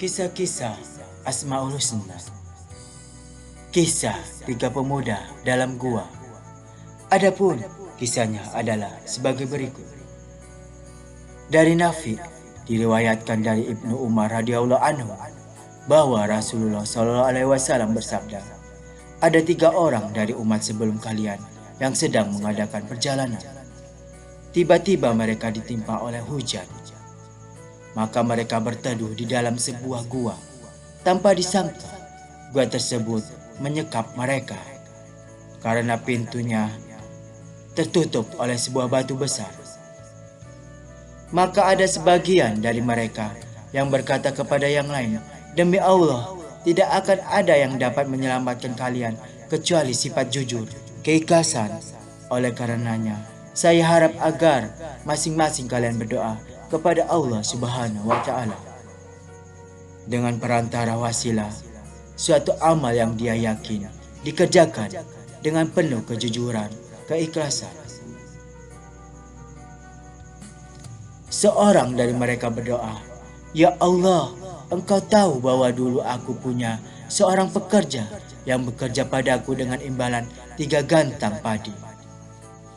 Kisah-kisah Asmaul Husna. Kisah tiga pemuda dalam gua. Adapun kisahnya adalah sebagai berikut. Dari Nafi diriwayatkan dari Ibnu Umar radhiyallahu anhu bahwa Rasulullah SAW bersabda, ada 3 orang dari umat sebelum kalian yang sedang mengadakan perjalanan. Tiba-tiba mereka ditimpa oleh hujan. Maka mereka berteduh di dalam sebuah gua. Tanpa disangka, gua tersebut menyekap mereka karena pintunya tertutup oleh sebuah batu besar. Maka ada sebagian dari mereka yang berkata kepada yang lain, demi Allah, tidak akan ada yang dapat menyelamatkan kalian kecuali sifat jujur, keikhlasan. Oleh karenanya, saya harap agar masing-masing kalian berdoa kepada Allah Subhanahu wa Ta'ala dengan perantara wasilah suatu amal yang dia yakin dikerjakan dengan penuh kejujuran, keikhlasan. Seorang dari mereka berdoa, ya Allah, Engkau tahu bahwa dulu aku punya seorang pekerja yang bekerja padaku dengan imbalan 3 gantang padi.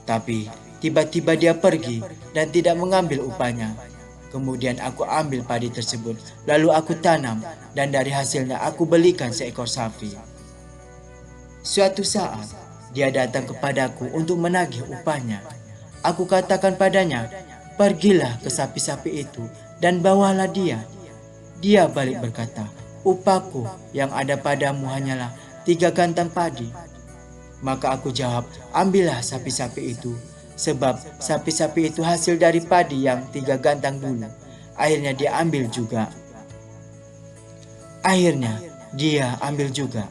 Tapi tiba-tiba dia pergi dan tidak mengambil upahnya. Kemudian aku ambil padi tersebut, lalu aku tanam, dan dari hasilnya aku belikan seekor sapi. Suatu saat, dia datang kepadaku untuk menagih upahnya. Aku katakan padanya, pergilah ke sapi-sapi itu dan bawalah dia. Dia balik berkata, upahku yang ada padamu hanyalah 3 gantang padi. Maka aku jawab, ambillah sapi-sapi itu, sebab sapi-sapi itu hasil dari padi yang 3 gantang dulu. Akhirnya dia ambil juga.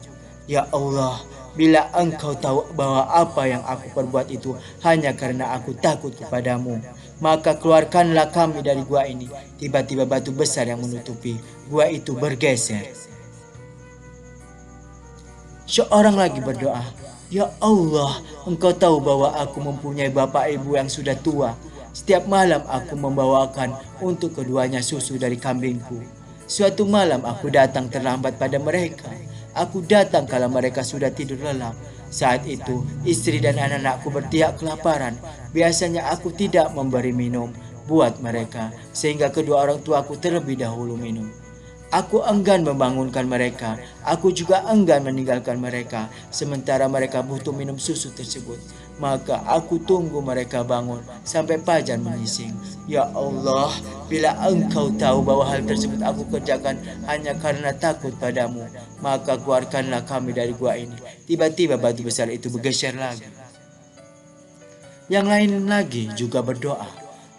Ya Allah, bila Engkau tahu bahwa apa yang aku perbuat itu hanya karena aku takut kepadamu, maka keluarkanlah kami dari gua ini. Tiba-tiba batu besar yang menutupi gua itu bergeser. Seorang lagi berdoa, ya Allah, Engkau tahu bahwa aku mempunyai bapak ibu yang sudah tua. Setiap malam aku membawakan untuk keduanya susu dari kambingku. Suatu malam aku datang terlambat pada mereka. Aku datang kala mereka sudah tidur lelap. Saat itu istri dan anak-anakku berteriak kelaparan. Biasanya aku tidak memberi minum buat mereka, sehingga kedua orang tuaku terlebih dahulu minum. Aku enggan membangunkan mereka, aku juga enggan meninggalkan mereka, sementara mereka butuh minum susu tersebut. Maka aku tunggu mereka bangun sampai fajar menyising. Ya Allah, bila Engkau tahu bahwa hal tersebut aku kerjakan hanya karena takut padamu, maka keluarkanlah kami dari gua ini. Tiba-tiba batu besar itu bergeser lagi. Yang lain lagi juga berdoa,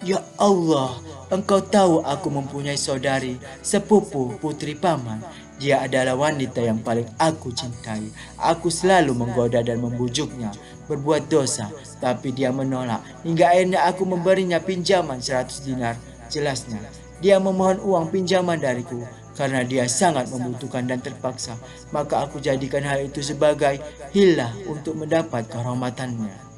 ya Allah, Engkau tahu aku mempunyai saudari, sepupu, putri paman. Dia adalah wanita yang paling aku cintai. Aku selalu menggoda dan membujuknya berbuat dosa, tapi dia menolak. Hingga akhirnya aku memberinya pinjaman 100 dinar. Jelasnya, dia memohon uang pinjaman dariku karena dia sangat membutuhkan dan terpaksa. Maka aku jadikan hal itu sebagai hilah untuk mendapat kehormatannya.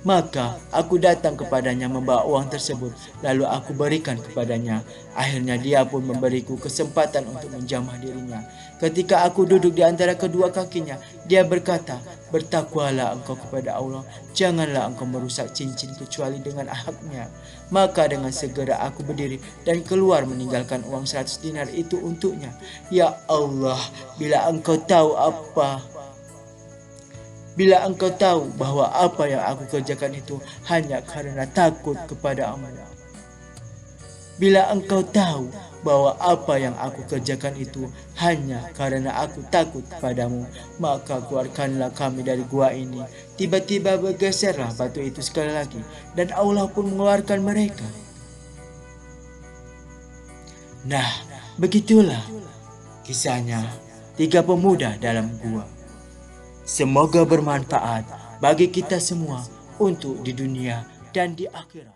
Maka aku datang kepadanya membawa uang tersebut, lalu aku berikan kepadanya. Akhirnya dia pun memberiku kesempatan untuk menjamah dirinya. Ketika aku duduk di antara kedua kakinya, dia berkata, bertakwalah engkau kepada Allah, janganlah engkau merusak cincin kecuali dengan haknya. Maka dengan segera aku berdiri dan keluar meninggalkan uang 100 dinar itu untuknya. Ya Allah, bila engkau tahu bahwa apa yang aku kerjakan itu hanya karena takut kepadamu. Bila Engkau tahu bahwa apa yang aku kerjakan itu hanya karena aku takut kepadamu, maka keluarkanlah kami dari gua ini. Tiba-tiba bergeserlah batu itu sekali lagi, dan Allah pun mengeluarkan mereka. Nah, begitulah kisahnya 3 pemuda dalam gua. Semoga bermanfaat bagi kita semua untuk di dunia dan di akhirat.